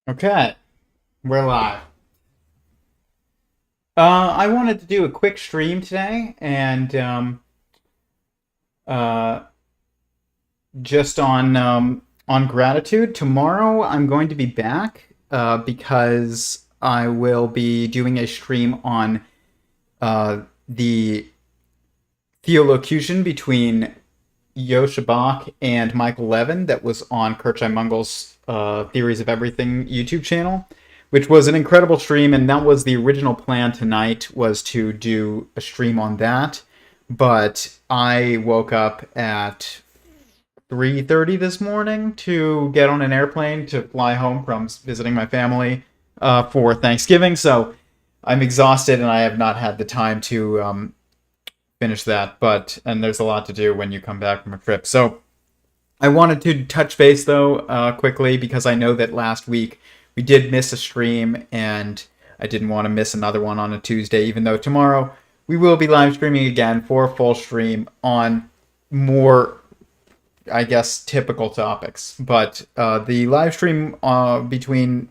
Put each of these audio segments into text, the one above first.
Okay, we're live. I wanted to do a quick stream today, and uh, just on gratitude. Tomorrow, I'm going to be back because I will be doing a stream on the theolocution between Yosha Bach and Michael Levin that was on Kurchai Mungel's Theories of Everything YouTube channel, which was an incredible stream, and that was the original plan tonight, was to do a stream on that. But I woke up at 3:30 this morning to get on an airplane to fly home from visiting my family for Thanksgiving. So I'm exhausted and I have not had the time to finish that. And there's a lot to do when you come back from a trip. So I wanted to touch base though quickly because I know that last week we did miss a stream and I didn't want to miss another one on a Tuesday, even though tomorrow we will be live streaming again for a full stream on more, I guess, typical topics. But the live stream between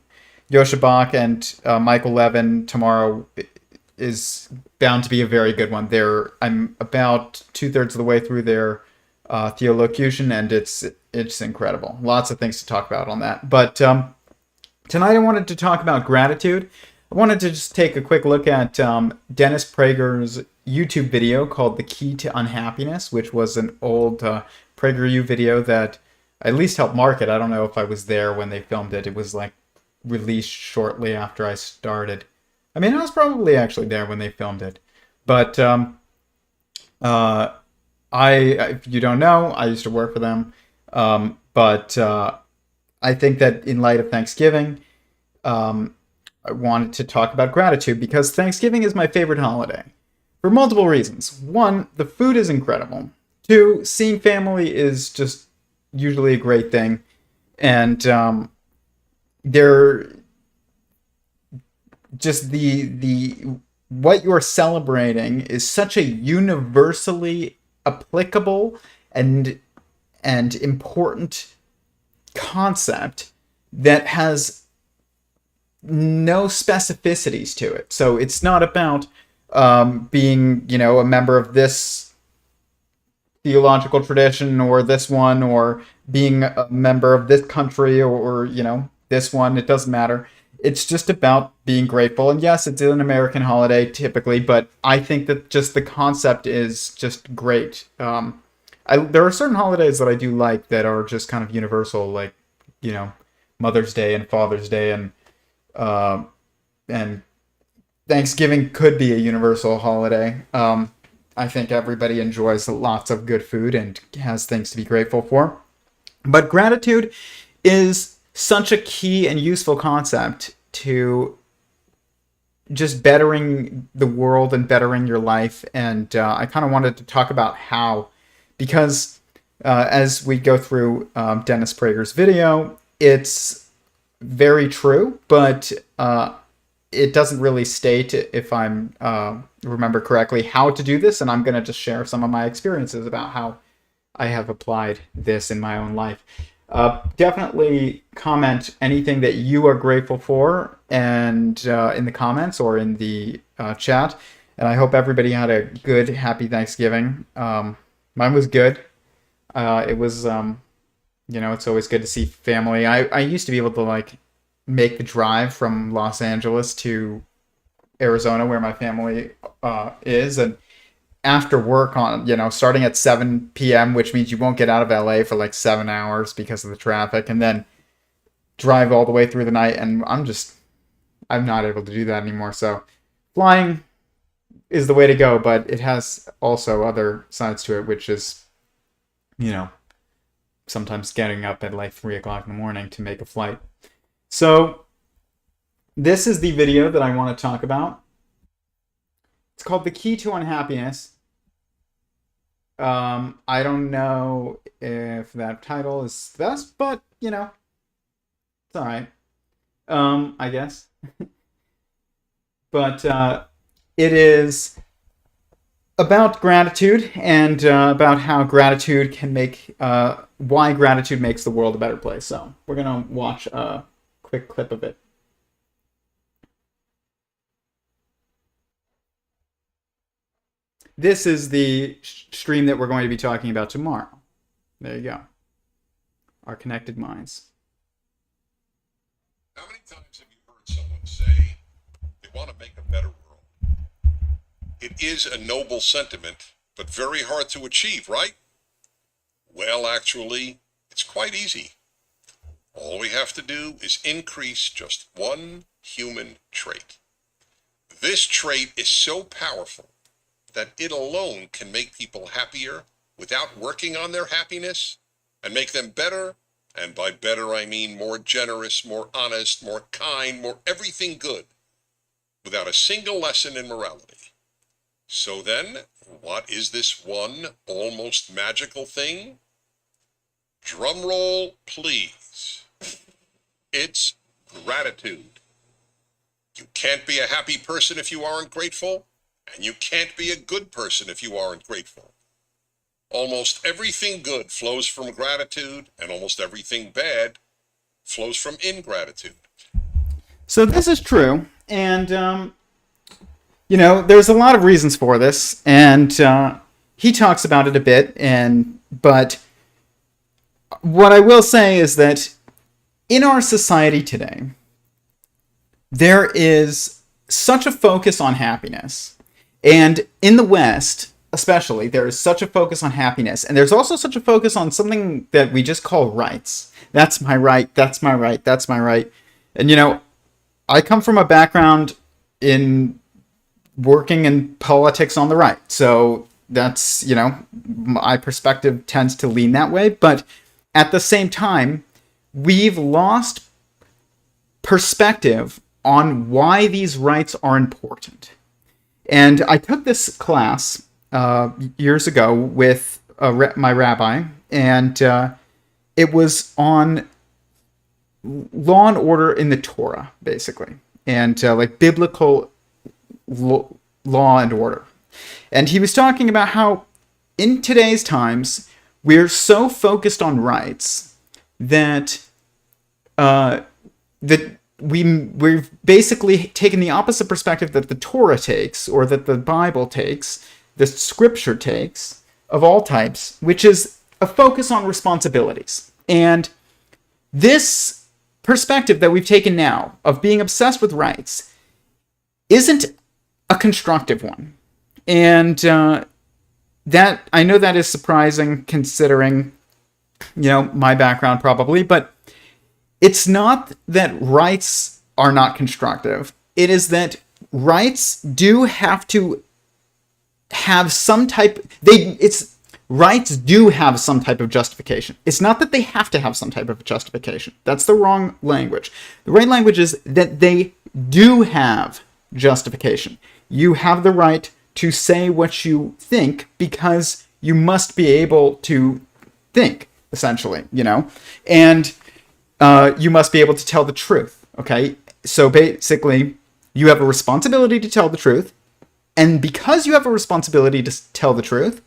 Yosha Bach and Michael Levin tomorrow is bound to be a very good one. I'm about 2/3 of the way through their theolocution, and it's incredible. Lots of things to talk about on that. But tonight I wanted to talk about gratitude. I wanted to just take a quick look at Dennis Prager's YouTube video called The Key to Unhappiness, which was an old PragerU video that I at least helped market. I don't know if I was there when they filmed it. It was like released shortly after I started. I mean, I was probably actually there when they filmed it. But if you don't know, I used to work for them. But I think that in light of Thanksgiving, I wanted to talk about gratitude because Thanksgiving is my favorite holiday for multiple reasons. One, the food is incredible. Two, seeing family is just usually a great thing. And they're just the what you're celebrating is such a universally applicable and important concept that has no specificities to it. So it's not about being, a member of this theological tradition or this one, or being a member of this country or this one. It doesn't matter. It's just about being grateful. And yes, it's an American holiday typically, but I think that just the concept is just great. There are certain holidays that I do like that are just kind of universal, like, Mother's Day and Father's Day, and Thanksgiving could be a universal holiday. I think everybody enjoys lots of good food and has things to be grateful for. But gratitude is such a key and useful concept to just bettering the world and bettering your life. And I kind of wanted to talk about how, because as we go through Dennis Prager's video, it's very true, but it doesn't really state, if I'm remember correctly, how to do this. And I'm going to just share some of my experiences about how I have applied this in my own life. Definitely comment anything that you are grateful for, and in the comments or in the chat. And I hope everybody had a good, happy Thanksgiving. Mine was good. It was, it's always good to see family. I used to be able to make the drive from Los Angeles to Arizona, where my family is, and after work on, starting at 7 p.m., which means you won't get out of LA for 7 hours because of the traffic, and then drive all the way through the night. And I'm not able to do that anymore. So flying is the way to go, but it has also other sides to it, which is, sometimes getting up at 3 o'clock in the morning to make a flight. So this is the video that I want to talk about. It's called The Key to Unhappiness. I don't know if that title is best, but, it's all right. I guess. But it is about gratitude and about how gratitude can make, why gratitude makes the world a better place. So we're going to watch a quick clip of it. This is the stream that we're going to be talking about tomorrow. There you go. Our connected minds. How many times have you heard someone say they want to make a better world? It is a noble sentiment, but very hard to achieve, right? Well, actually, it's quite easy. All we have to do is increase just one human trait. This trait is so powerful that it alone can make people happier without working on their happiness, and make them better, and by better I mean more generous, more honest, more kind, more everything good, without a single lesson in morality. So then, what is this one almost magical thing? Drum roll, please. It's gratitude. You can't be a happy person if you aren't grateful, and you can't be a good person if you aren't grateful. Almost everything good flows from gratitude, and almost everything bad flows from ingratitude. So this is true, and there's a lot of reasons for this, and he talks about it a bit. But what I will say is that in our society today, there is such a focus on happiness, and in the West, especially, there is such a focus on happiness, and there's also such a focus on something that we just call rights. That's my right, that's my right, that's my right. And, I come from a background in working in politics on the right, so that's, my perspective tends to lean that way, but at the same time, we've lost perspective on why these rights are important. And I took this class years ago with my rabbi, and it was on law and order in the Torah, basically, and like biblical law and order. And he was talking about how in today's times we're so focused on rights that we've basically taken the opposite perspective that the Torah takes, or that the Bible takes, the scripture takes, of all types, which is a focus on responsibilities. And this perspective that we've taken now of being obsessed with rights isn't a constructive one. And that, I know that is surprising considering, my background probably, but it's not that rights are not constructive. It is that rights do have to have some type, rights do have some type of justification. It's not that they have to have some type of justification. That's the wrong language. The right language is that they do have justification. You have the right to say what you think because you must be able to think, essentially, and you must be able to tell the truth, okay? So basically, you have a responsibility to tell the truth, and because you have a responsibility to tell the truth,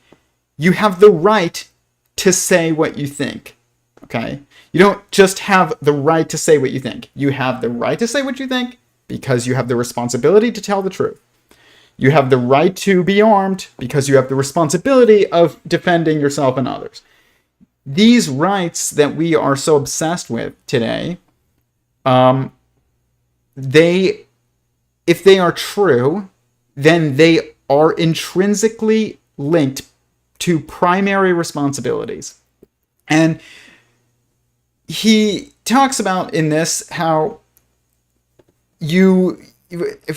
you have the right to say what you think, okay? You don't just have the right to say what you think. You have the right to say what you think because you have the responsibility to tell the truth. You have the right to be armed because you have the responsibility of defending yourself and others. These rights that we are so obsessed with today, if they are true, then they are intrinsically linked to primary responsibilities. And he talks about in this how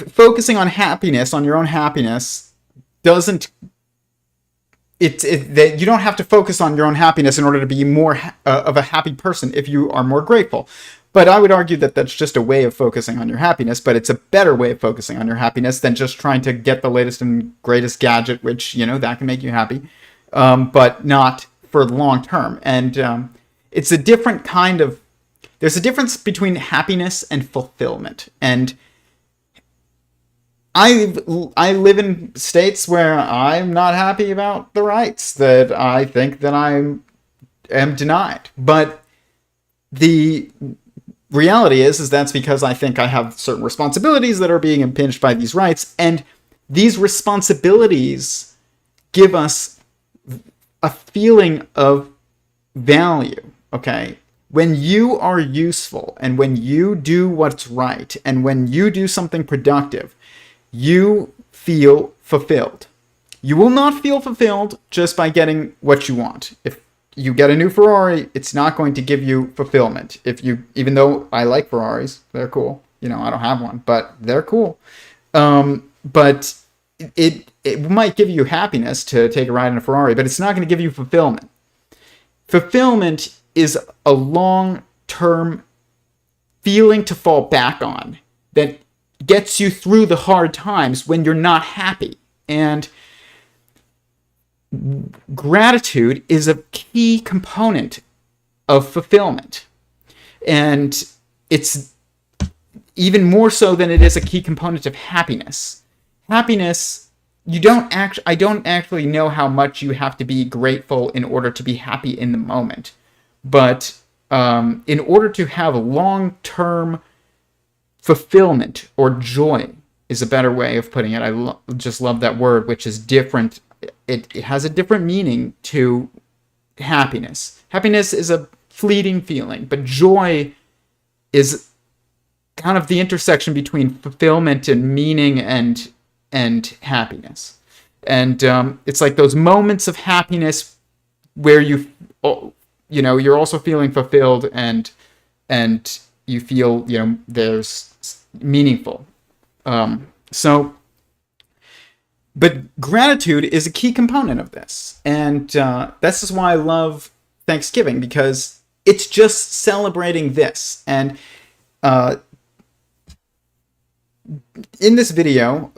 focusing on happiness, on your own happiness, doesn't that you don't have to focus on your own happiness in order to be more of a happy person if you are more grateful. But I would argue that that's just a way of focusing on your happiness, but it's a better way of focusing on your happiness than just trying to get the latest and greatest gadget, which, that can make you happy, but not for the long term. And it's a different kind of, there's a difference between happiness and fulfillment. And I live in states where I'm not happy about the rights that I think that I am denied. But reality is that's because I think I have certain responsibilities that are being impinged by these rights, and these responsibilities give us a feeling of value, okay? When you are useful and when you do what's right and when you do something productive, you feel fulfilled. You will not feel fulfilled just by getting what you want. If you get a new Ferrari, it's not going to give you fulfillment. Even though I like Ferraris, they're cool. You know, I don't have one, but they're cool. But it might give you happiness to take a ride in a Ferrari, but it's not going to give you fulfillment. Fulfillment is a long-term feeling to fall back on that gets you through the hard times when you're not happy. And gratitude is a key component of fulfillment. And it's even more so than it is a key component of happiness. Happiness, I don't actually know how much you have to be grateful in order to be happy in the moment. But in order to have long-term fulfillment or joy is a better way of putting it. I just love that word, which is different. It has a different meaning to happiness. Happiness is a fleeting feeling, but joy is kind of the intersection between fulfillment and meaning and happiness. And it's like those moments of happiness where you're also feeling fulfilled and you feel, there's meaningful. But gratitude is a key component of this. And this is why I love Thanksgiving, because it's just celebrating this. And in this video,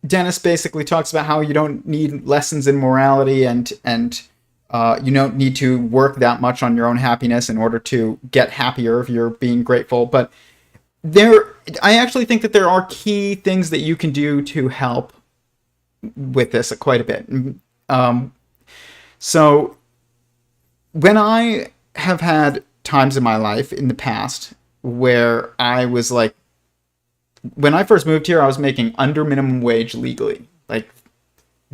Dennis basically talks about how you don't need lessons in morality and you don't need to work that much on your own happiness in order to get happier if you're being grateful. But I actually think that there are key things that you can do to help with this quite a bit. So when I have had times in my life in the past where I was like, when I first moved here, I was making under minimum wage legally. Like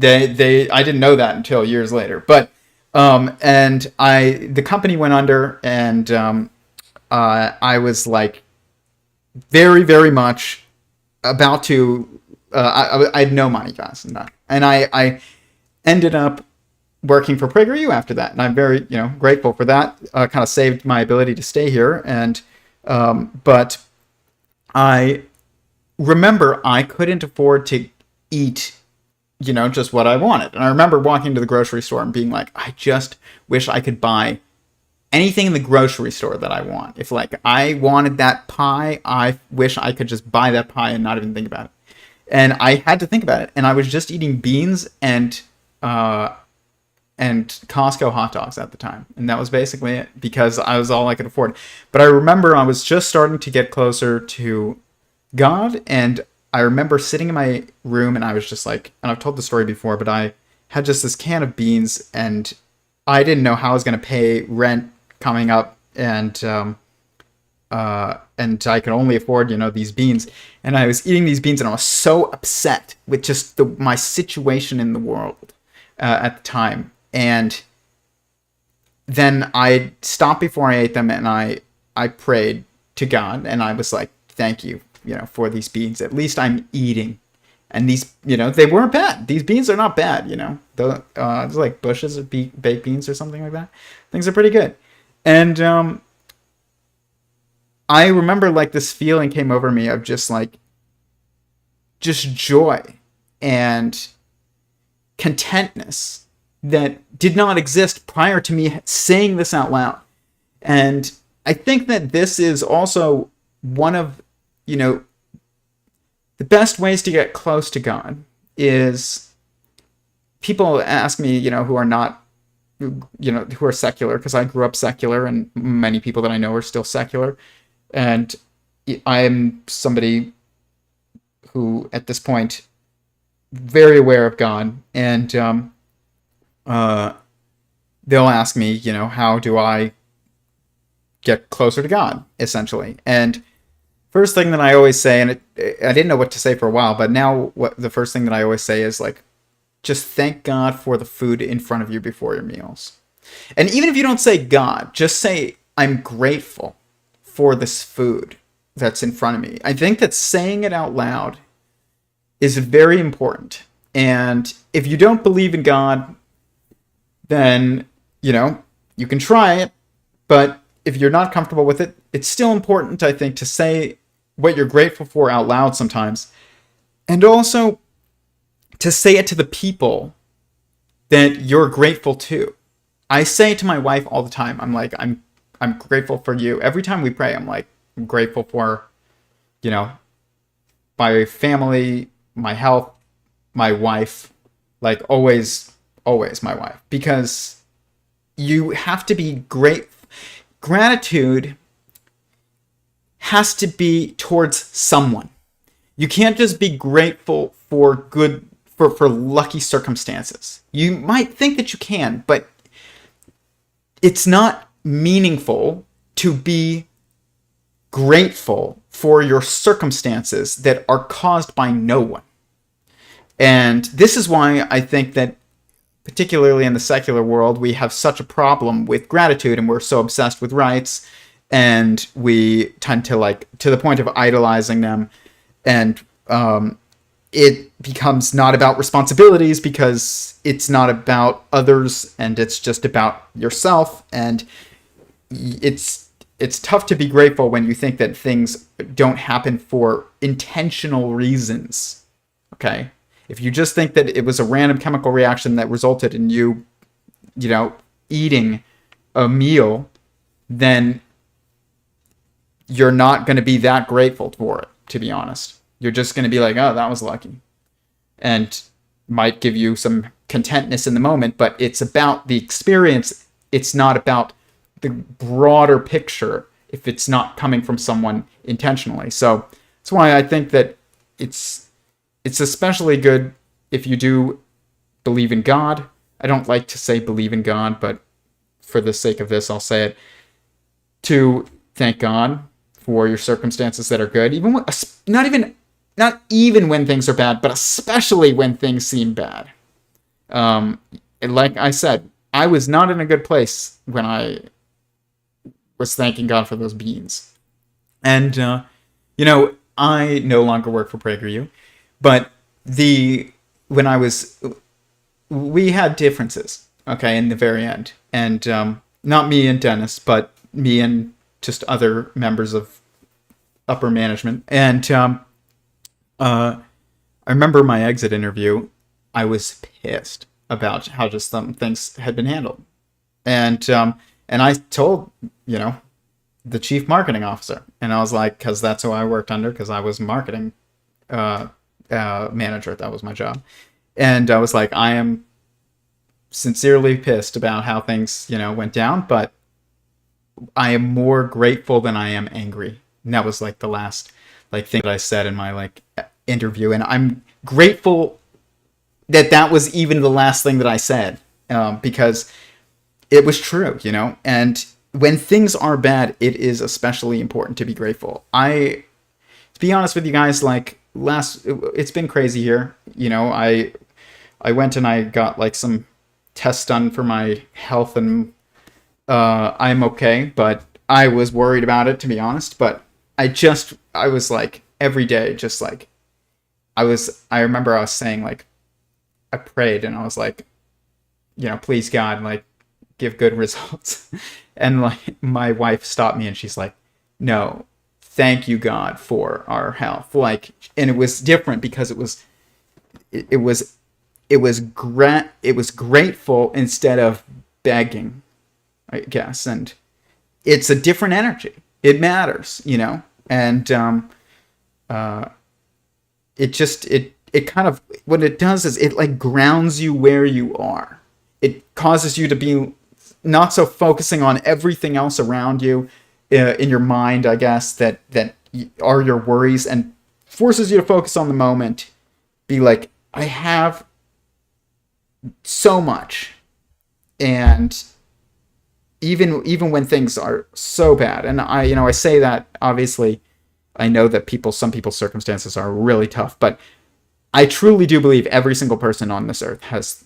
I didn't know that until years later. But and the company went under, and I was like very, very much about to. I had no money, guys, and I ended up working for PragerU after that, and I'm very grateful for that. Kind of saved my ability to stay here, and but I remember I couldn't afford to eat just what I wanted. And I remember walking to the grocery store and being like, I just wish I could buy anything in the grocery store that I want. If like I wanted that pie, I wish I could just buy that pie and not even think about it. And I had to think about it. And I was just eating beans and Costco hot dogs at the time. And that was basically it, because I was all I could afford. But I remember I was just starting to get closer to God, and I remember sitting in my room, and I was just like, and I've told the story before, but I had just this can of beans, and I didn't know how I was going to pay rent coming up, and I could only afford, these beans, and I was eating these beans, and I was so upset with just my situation in the world at the time, and then I stopped before I ate them, and I prayed to God, and I was like, thank you, for these beans. At least I'm eating. And these, they weren't bad. These beans are not bad, There's like bushes of baked beans or something like that. Things are pretty good. And I remember like this feeling came over me of just joy and contentness that did not exist prior to me saying this out loud. And I think that this is also one of the best ways to get close to God is people ask me, who are not, who are secular, because I grew up secular, and many people that I know are still secular. And I'm somebody who, at this point, very aware of God. And they'll ask me, how do I get closer to God, essentially. And first thing that I always say, and I didn't know what to say for a while, but now the first thing that I always say is like, just thank God for the food in front of you before your meals. And even if you don't say God, just say, I'm grateful for this food that's in front of me. I think that saying it out loud is very important. And if you don't believe in God, then, you can try it. But if you're not comfortable with it, it's still important, I think, to say what you're grateful for out loud sometimes. And also to say it to the people that you're grateful to. I say to my wife all the time, I'm like, I'm grateful for you. Every time we pray, I'm like, I'm grateful for, my family, my health, my wife, like always my wife. Because you have to be great. Gratitude has to be towards someone. You can't just be grateful for for lucky circumstances. You might think that you can, but it's not meaningful to be grateful for your circumstances that are caused by no one. And this is why I think that, particularly in the secular world, we have such a problem with gratitude, and we're so obsessed with rights, and we tend to to the point of idolizing them, and it becomes not about responsibilities because it's not about others, and it's just about yourself. And it's tough to be grateful when you think that things don't happen for intentional reasons. Okay? If you just think that it was a random chemical reaction that resulted in you, eating a meal, then you're not going to be that grateful for it, to be honest. You're just going to be like, oh, that was lucky. And might give you some contentness in the moment, but it's about the experience. It's not about the broader picture if it's not coming from someone intentionally. So that's why I think that it's especially good if you do believe in God. I don't like to say believe in God, but for the sake of this, I'll say it. To thank God for your circumstances that are good, not even when things are bad, but especially when things seem bad. Like I said, I was not in a good place when I was thanking God for those beans. And, I no longer work for PragerU, but we had differences, okay, in the very end. And not me and Dennis, but me and just other members of upper management. And I remember my exit interview, I was pissed about how just some things had been handled. And I told, the chief marketing officer, and I was like, because that's who I worked under, because I was marketing manager. That was my job. And I was like, I am sincerely pissed about how things, went down, but I am more grateful than I am angry. And that was like the last thing that I said in my interview. And I'm grateful that was even the last thing that I said, because it was true, and when things are bad, it is especially important to be grateful. To be honest with you guys, it's been crazy here. I went and I got some tests done for my health, and I'm okay, but I was worried about it, to be honest. But I was every day, I remember I was saying I prayed and I was like, please God, give good results. And my wife stopped me and she's like, no, thank you God for our health. And it was different because it was grateful instead of begging, I guess. And it's a different energy. It matters, and it kind of, what it does is it grounds you where you are. It causes you to be not so focusing on everything else around you in your mind, I guess, that are your worries, and forces you to focus on the moment. Be like, I have so much, and even when things are so bad. And I say that, obviously, I know that some people's circumstances are really tough, but I truly do believe every single person on this earth has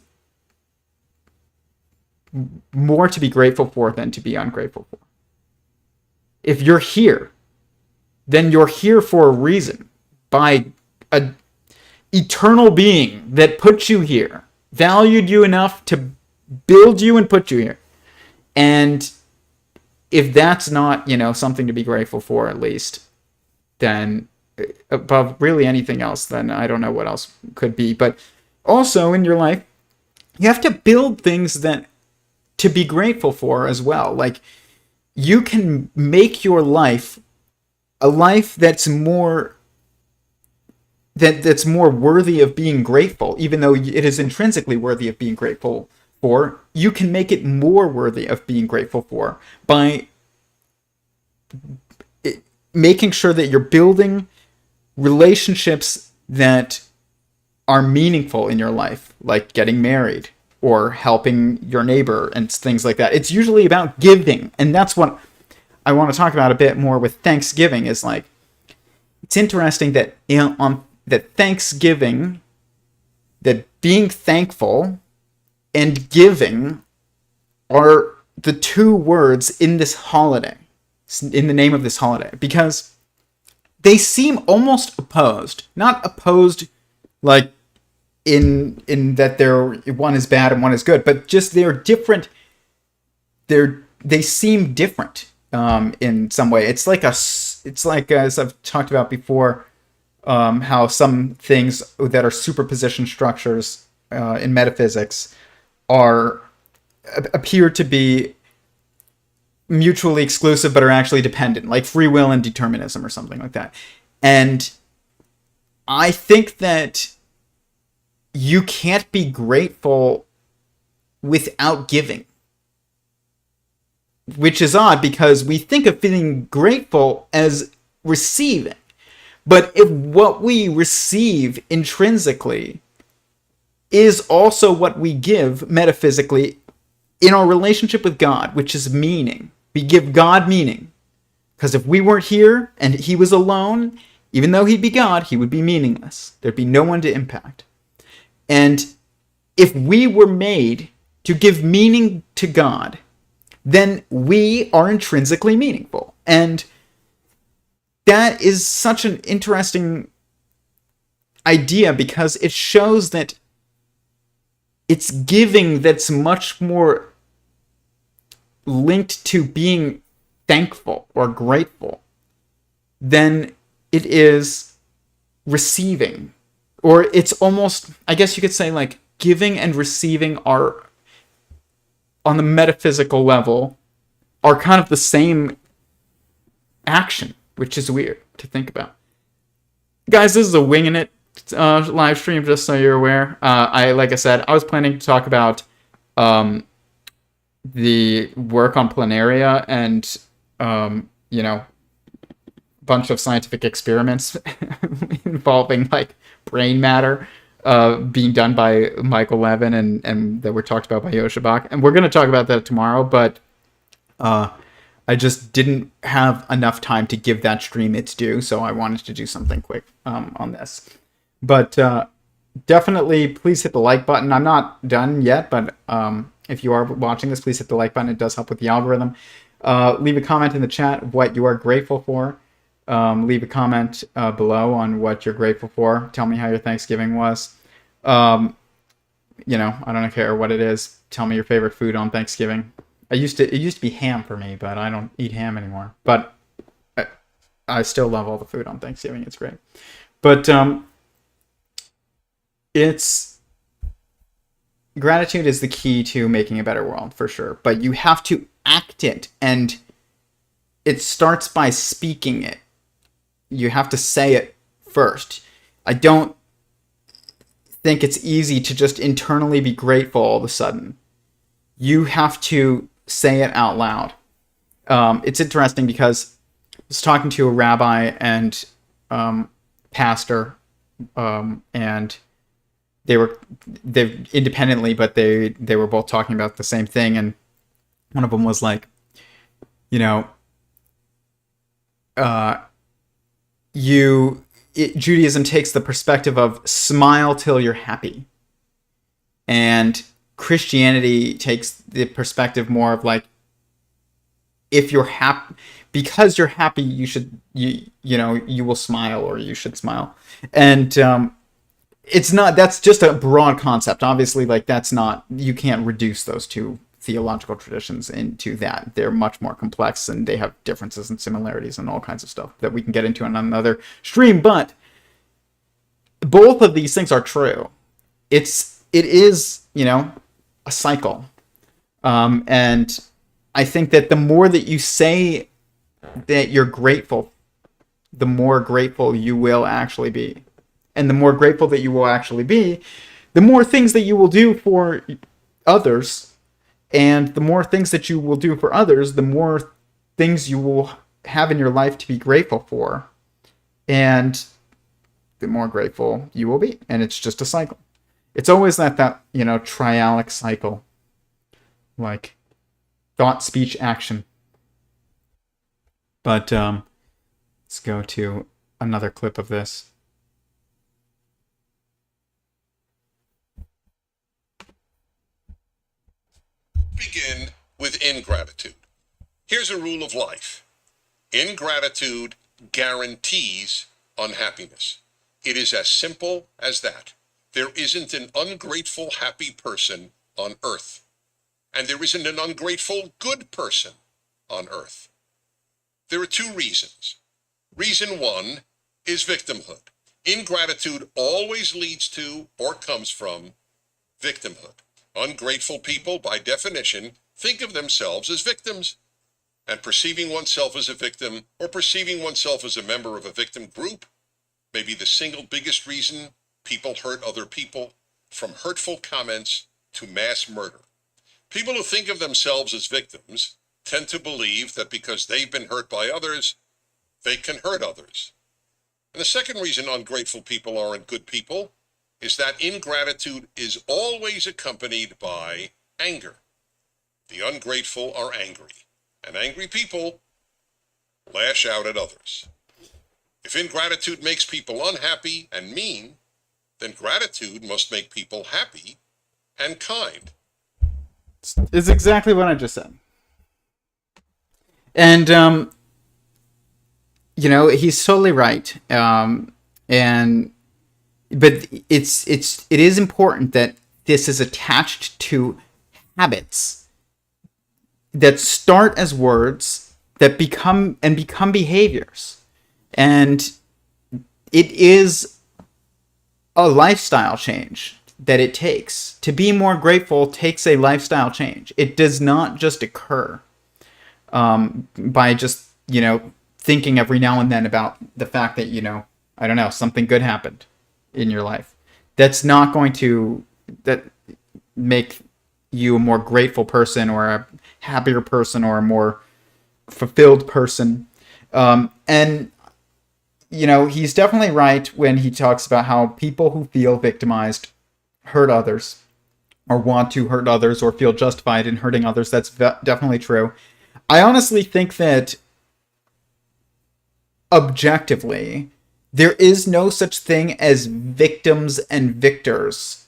more to be grateful for than to be ungrateful for. If you're here, then you're here for a reason, by a eternal being that put you here, valued you enough to build you and put you here. And if that's not, something to be grateful for, at least, then above really anything else, then I don't know what else could be. But also in your life, you have to build things that to be grateful for as well. Like, you can make your life a life that's more worthy of being grateful, even though it is intrinsically worthy of being grateful for. You can make it more worthy of being grateful for by making sure that you're building relationships that are meaningful in your life, like getting married or helping your neighbor and things like that. It's usually about giving, and that's what I want to talk about a bit more with Thanksgiving. Is like, it's interesting that that Thanksgiving, that being thankful and giving are the two words in this holiday, in the name of this holiday, because they seem almost opposed. Not opposed like in that one is bad and one is good, but just they're different. They seem different in some way. It's like as I've talked about before, how some things that are superposition structures in metaphysics appear to be mutually exclusive but are actually dependent, like free will and determinism or something like that. And I think that you can't be grateful without giving, which is odd because we think of feeling grateful as receiving. But if what we receive intrinsically is also what we give metaphysically in our relationship with God, which is meaning, we give God meaning. Because if we weren't here and he was alone, even though he'd be God, he would be meaningless. There'd be no one to impact. And if we were made to give meaning to God, then we are intrinsically meaningful. And that is such an interesting idea because it shows that it's giving that's much more linked to being thankful or grateful than it is receiving. Or it's almost, I guess you could say, like, giving and receiving are, on the metaphysical level, are kind of the same action, which is weird to think about. Guys, this is a Winging It live stream, just so you're aware. Like I said, I was planning to talk about the work on planaria and, bunch of scientific experiments involving, like, brain matter being done by Michael Levin and that were talked about by Yosha Bach. And we're going to talk about that tomorrow, but I just didn't have enough time to give that stream its due, so I wanted to do something quick on this. But definitely, please hit the like button. I'm not done yet, but if you are watching this, please hit the like button. It does help with the algorithm. Leave a comment in the chat what you are grateful for. Leave a comment below on what you're grateful for. Tell me how your Thanksgiving was. I don't care what it is. Tell me your favorite food on Thanksgiving. It used to be ham for me, but I don't eat ham anymore. But I still love all the food on Thanksgiving. It's great. But gratitude is the key to making a better world, for sure. But you have to act it, and it starts by speaking it. You have to say it first. I don't think it's easy to just internally be grateful all of a sudden. You have to say it out loud. It's interesting because I was talking to a rabbi and pastor, and they independently, but they were both talking about the same thing. And One of them was like, you know, uh, Judaism takes the perspective of smile till you're happy, and Christianity takes the perspective more of like, if you're happy, because you're happy, you will smile, or you should smile. And it's not, that's just a broad concept, obviously. Like, that's not, you can't reduce those two theological traditions into that. They're much more complex, and they have differences and similarities and all kinds of stuff that we can get into on another stream. But both of these things are true. It is, a cycle. And I think that the more that you say that you're grateful, the more grateful you will actually be. And the more grateful that you will actually be, the more things that you will do for others. And the more things that you will do for others, the more things you will have in your life to be grateful for. And the more grateful you will be. And it's just a cycle. It's always that triadic cycle. Like thought, speech, action. But let's go to another clip of this. Begin with ingratitude. Here's a rule of life. Ingratitude guarantees unhappiness. It is as simple as that. There isn't an ungrateful, happy person on earth. And there isn't an ungrateful, good person on earth. There are two reasons. Reason one is victimhood. Ingratitude always leads to or comes from victimhood. Ungrateful people, by definition, think of themselves as victims. And perceiving oneself as a victim, or perceiving oneself as a member of a victim group, may be the single biggest reason people hurt other people, from hurtful comments to mass murder. People who think of themselves as victims tend to believe that because they've been hurt by others, they can hurt others. And the second reason ungrateful people aren't good people is that ingratitude is always accompanied by anger. The ungrateful are angry, and angry people lash out at others. If ingratitude makes people unhappy and mean, then gratitude must make people happy and kind. It's exactly what I just said. And, he's totally right. But it is important that this is attached to habits that start as words that become behaviors. And it is a lifestyle change that it takes. To be more grateful takes a lifestyle change. It does not just occur by just, thinking every now and then about the fact that, I don't know, something good happened in your life. That's not going to make you a more grateful person, or a happier person, or a more fulfilled person. And he's definitely right when he talks about how people who feel victimized hurt others, or want to hurt others, or feel justified in hurting others. That's definitely true. I honestly think that objectively, there is no such thing as victims and victors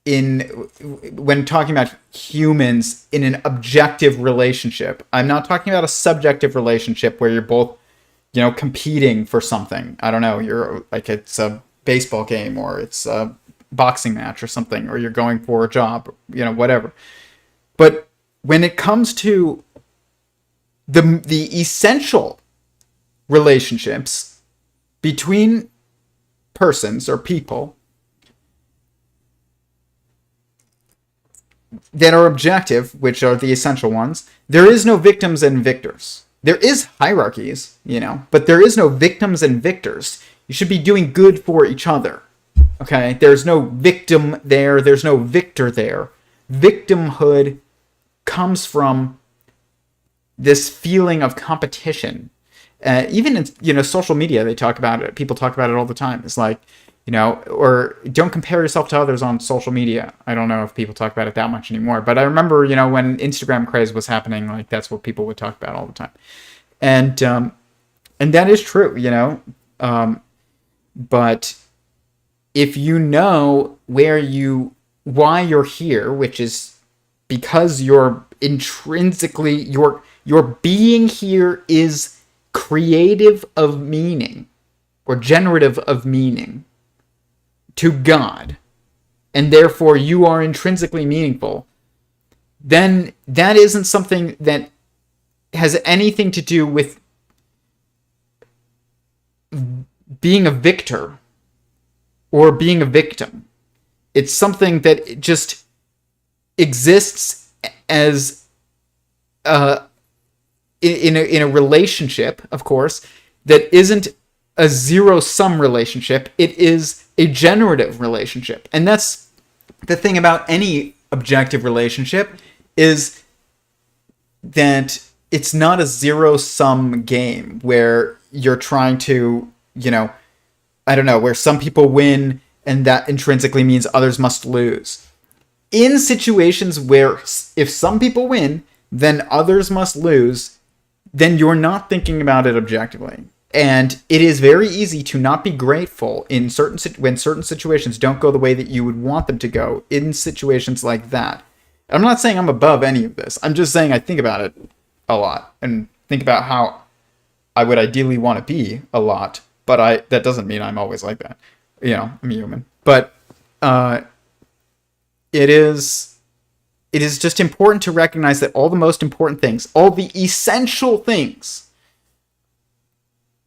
when talking about humans in an objective relationship. I'm not talking about a subjective relationship where you're both, competing for something. I don't know, you're like, it's a baseball game, or it's a boxing match or something, or you're going for a job, whatever. But when it comes to the essential relationships between persons or people that are objective, which are the essential ones, there is no victims and victors. There is hierarchies, but there is no victims and victors. You should be doing good for each other. Okay? There's no victim there. There's no victor there. Victimhood comes from this feeling of competition. Even in social media, they talk about it. People talk about it all the time. It's like, or don't compare yourself to others on social media. I don't know if people talk about it that much anymore, but I remember, when Instagram craze was happening, like that's what people would talk about all the time. And that is true, but if you know why you're here, which is because you're intrinsically, your being here is creative of meaning or generative of meaning to God, and therefore you are intrinsically meaningful, then that isn't something that has anything to do with being a victor or being a victim. It's something that just exists as in a relationship, of course, that isn't a zero-sum relationship. It is a generative relationship. And that's the thing about any objective relationship, is that it's not a zero-sum game where you're trying to, where some people win and that intrinsically means others must lose. In situations where if some people win, then others must lose, then you're not thinking about it objectively. And it is very easy to not be grateful when certain situations don't go the way that you would want them to go in situations like that. I'm not saying I'm above any of this. I'm just saying I think about it a lot and think about how I would ideally want to be a lot, but that doesn't mean I'm always like that. I'm human. But it is just important to recognize that all the most important things, all the essential things,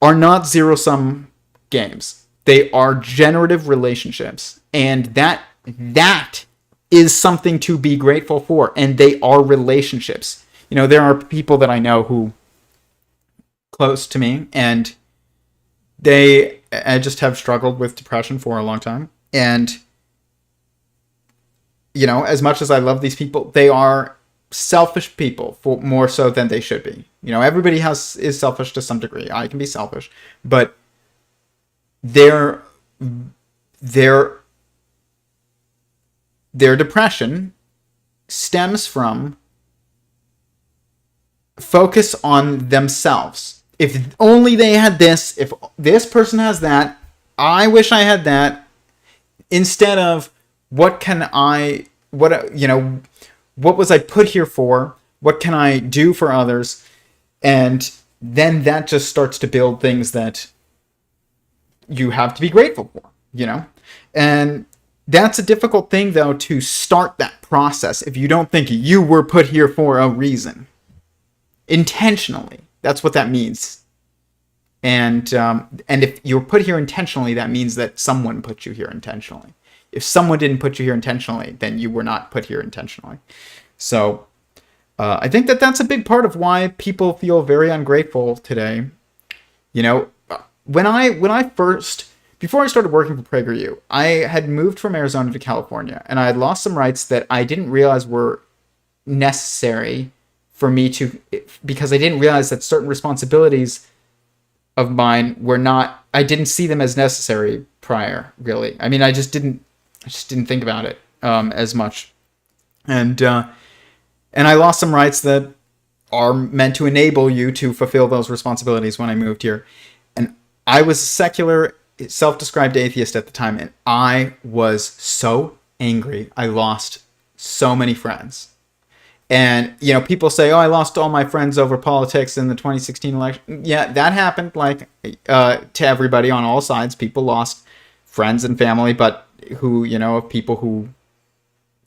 are not zero-sum games. They are generative relationships, and that is something to be grateful for, and they are relationships. There are people that I know who close to me, and I just have struggled with depression for a long time, and as much as I love these people, they are selfish people, for more so than they should be. Everybody is selfish to some degree. I can be selfish, but their depression stems from focus on themselves. If only they had this, if this person has that, I wish I had that, instead of what was I put here for? What can I do for others? And then that just starts to build things that you have to be grateful for, And that's a difficult thing, though, to start that process if you don't think you were put here for a reason. Intentionally. That's what that means. And if you're put here intentionally, that means that someone put you here intentionally. If someone didn't put you here intentionally, then you were not put here intentionally. So I think that that's a big part of why people feel very ungrateful today. When I first, before I started working for PragerU, I had moved from Arizona to California, and I had lost some rights that I didn't realize were necessary for me to, because I didn't realize that certain responsibilities of mine were not, I didn't see them as necessary prior, really. I mean, I just didn't think about it as much. And I lost some rights that are meant to enable you to fulfill those responsibilities when I moved here. And I was a secular, self-described atheist at the time, and I was so angry. I lost so many friends. And, people say, oh, I lost all my friends over politics in the 2016 election. Yeah, that happened, to everybody on all sides. People lost friends and family, but people who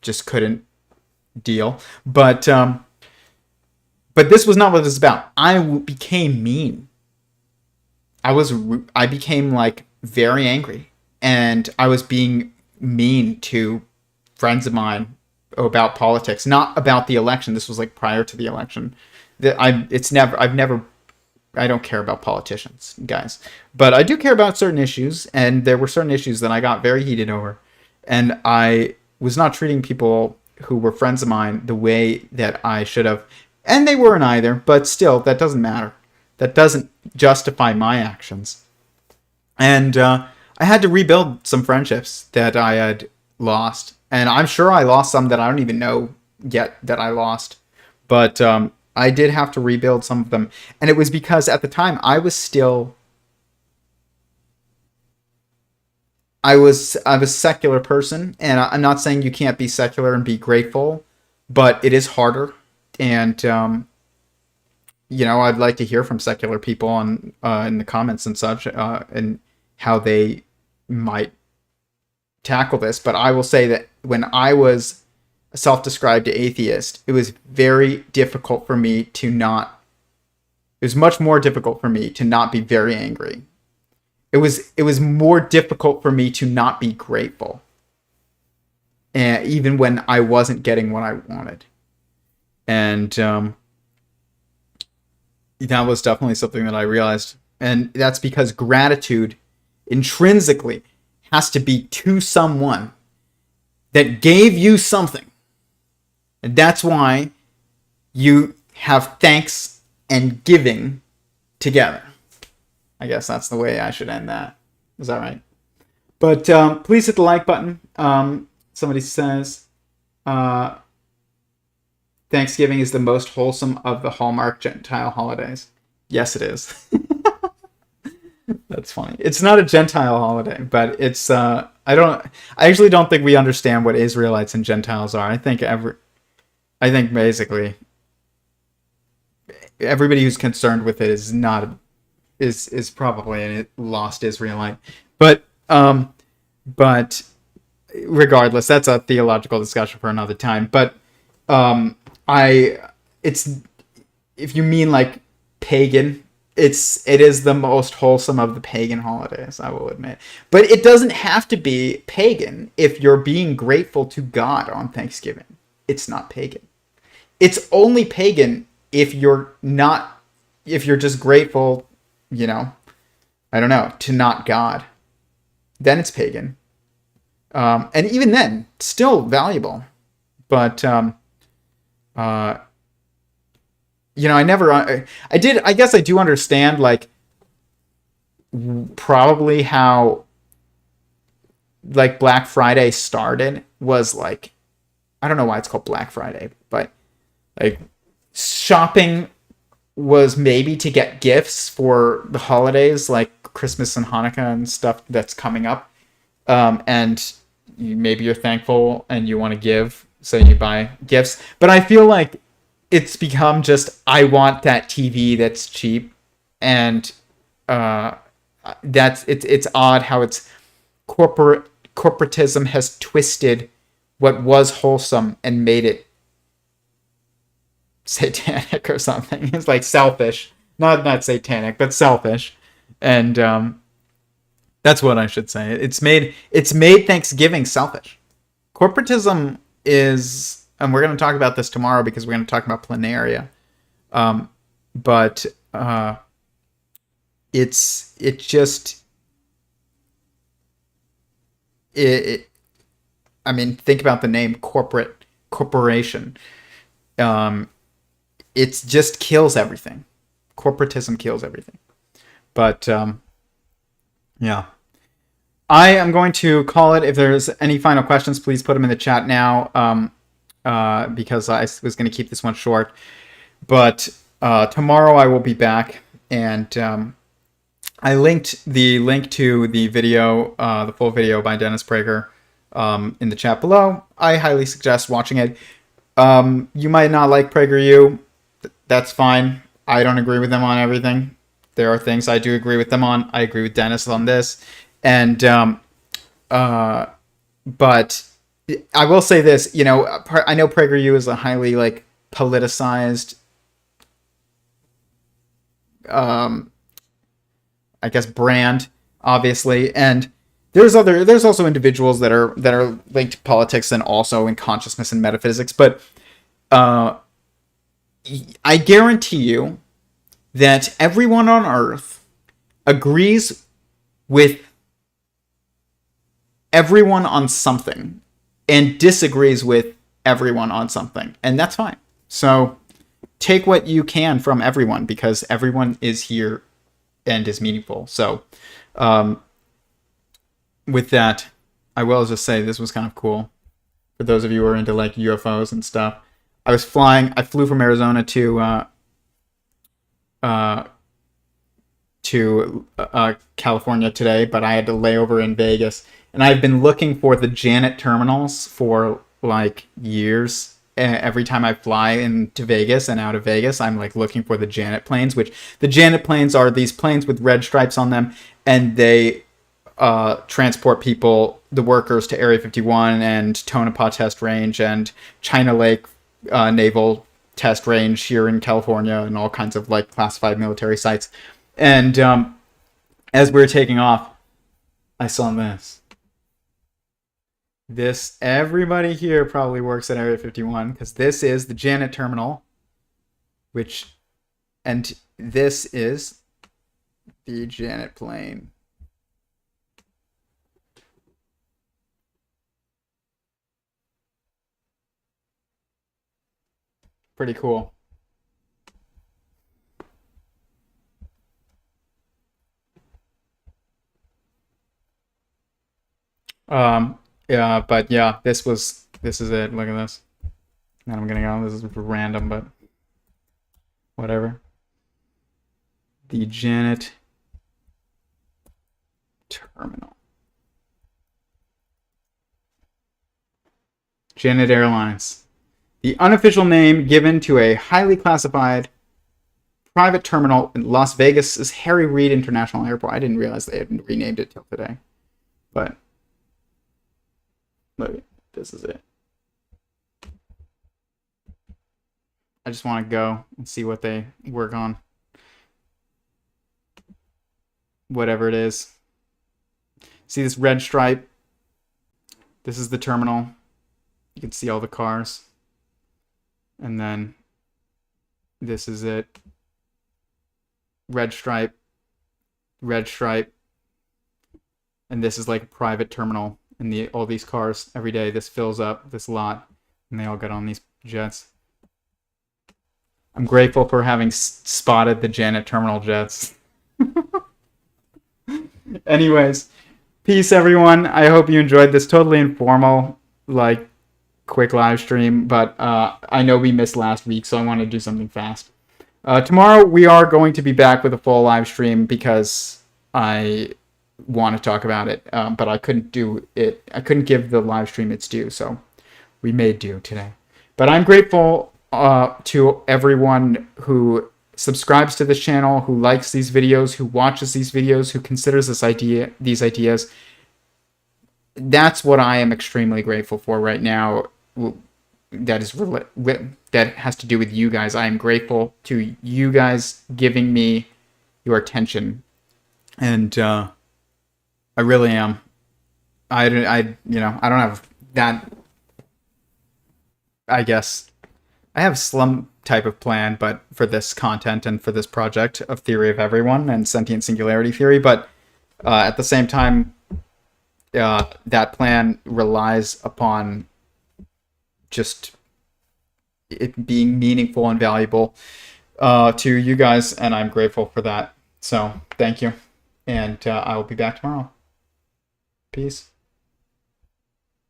just couldn't deal. But this was not what it was about. I became mean. I became very angry, and I was being mean to friends of mine about politics, not about the election. This was prior to the election. I don't care about politicians, guys, but I do care about certain issues, and there were certain issues that I got very heated over, and I was not treating people who were friends of mine the way that I should have, and they weren't either, but still, that doesn't matter. That doesn't justify my actions. And I had to rebuild some friendships that I had lost, and I'm sure I lost some that I don't even know yet that I lost. But I did have to rebuild some of them, and it was because at the time I was a secular person, and I'm not saying you can't be secular and be grateful, but it is harder. And I'd like to hear from secular people on in the comments and such, and how they might tackle this. But I will say that when I was a self-described atheist, it was very difficult for me to not. It was much more difficult for me to not be very angry. It was more difficult for me to not be grateful, and even when I wasn't getting what I wanted. And that was definitely something that I realized. And that's because gratitude intrinsically has to be to someone that gave you something. And that's why you have thanks and giving together. I guess that's the way I should end that. Is that right? But please hit the like button. Somebody says, Thanksgiving is the most wholesome of the Hallmark Gentile holidays. Yes, it is. That's funny. It's not a Gentile holiday, but it's I actually don't think we understand what Israelites and Gentiles are. I think basically everybody who's concerned with it is probably a lost Israelite. But regardless, that's a theological discussion for another time. But it's, if you mean like pagan, it is the most wholesome of the pagan holidays, I will admit. But it doesn't have to be pagan if you're being grateful to God on Thanksgiving. It's not pagan. It's only pagan if you're just grateful, I don't know, to not God. Then it's pagan. And even then, still valuable. But I guess I do understand, like, probably how, like, Black Friday started was, like, I don't know why it's called Black Friday, but, like, shopping was maybe to get gifts for the holidays, like Christmas and Hanukkah and stuff that's coming up. And maybe you're thankful and you want to give, so you buy gifts. But I feel like it's become just, I want that TV that's cheap, and it's odd how it's corporatism has twisted what was wholesome and made it satanic or something. It's like selfish, not satanic, but selfish, and that's what I should say. It's made Thanksgiving selfish. Corporatism is. And we're going to talk about this tomorrow because we're going to talk about planaria. But it's just... I mean, think about the name corporation. It just kills everything. Corporatism kills everything. But, yeah. I am going to call it. If there's any final questions, please put them in the chat now. Because I was going to keep this one short. But tomorrow I will be back, and I linked the link to the video, the full video by Dennis Prager, in the chat below. I highly suggest watching it. You might not like PragerU. That's fine. I don't agree with them on everything. There are things I do agree with them on. I agree with Dennis on this. And but I will say this, I know PragerU is a highly, like, politicized, I guess, brand, obviously, and there's also individuals that are linked to politics and also in consciousness and metaphysics, but I guarantee you that everyone on Earth agrees with everyone on something and disagrees with everyone on something, and that's fine. So take what you can from everyone, because everyone is here and is meaningful. So with that, I will just say this was kind of cool for those of you who are into like UFOs and stuff. I flew from Arizona to California today, but I had to lay over in Vegas, and I've been looking for the Janet terminals for like years. Every time I fly into Vegas and out of Vegas, I'm like looking for the Janet planes, which the Janet planes are these planes with red stripes on them, and they transport people, the workers, to Area 51 and Tonopah Test Range and China Lake Naval Test Range here in California, and all kinds of like classified military sites. And as we were taking off, I saw this. Everybody here probably works at Area 51, because this is the Janet terminal, and this is the Janet plane. Pretty cool. Yeah, but yeah, this is it. Look at this. And I'm gonna go. This is random, but whatever. The Janet terminal. Janet Airlines. The unofficial name given to a highly classified private terminal in Las Vegas' Harry Reid International Airport. I didn't realize they had renamed it till today. But look, this is it. I just want to go and see what they work on. Whatever it is. See this red stripe? This is the terminal. You can see all the cars. And then this is it. Red stripe. Red stripe. And this is like a private terminal. And all these cars, every day, this fills up this lot. And they all get on these jets. I'm grateful for having spotted the Janet terminal jets. Anyways, peace everyone. I hope you enjoyed this totally informal, like, quick live stream. But I know we missed last week, so I want to do something fast. Tomorrow we are going to be back with a full live stream because I want to talk about it, but I couldn't do it. I couldn't give the live stream its due, so we made do today. But I'm grateful to everyone who subscribes to this channel, who likes these videos, who watches these videos, who considers these ideas. That's what I am extremely grateful for right now. That has to do with you guys. I am grateful to you guys giving me your attention, and I really am. I don't have that. I guess I have slum type of plan, but for this content and for this project of Theory of Everyone and Sentient Singularity Theory. But at the same time, that plan relies upon just it being meaningful and valuable to you guys, and I'm grateful for that. So thank you, and I will be back tomorrow. Peace.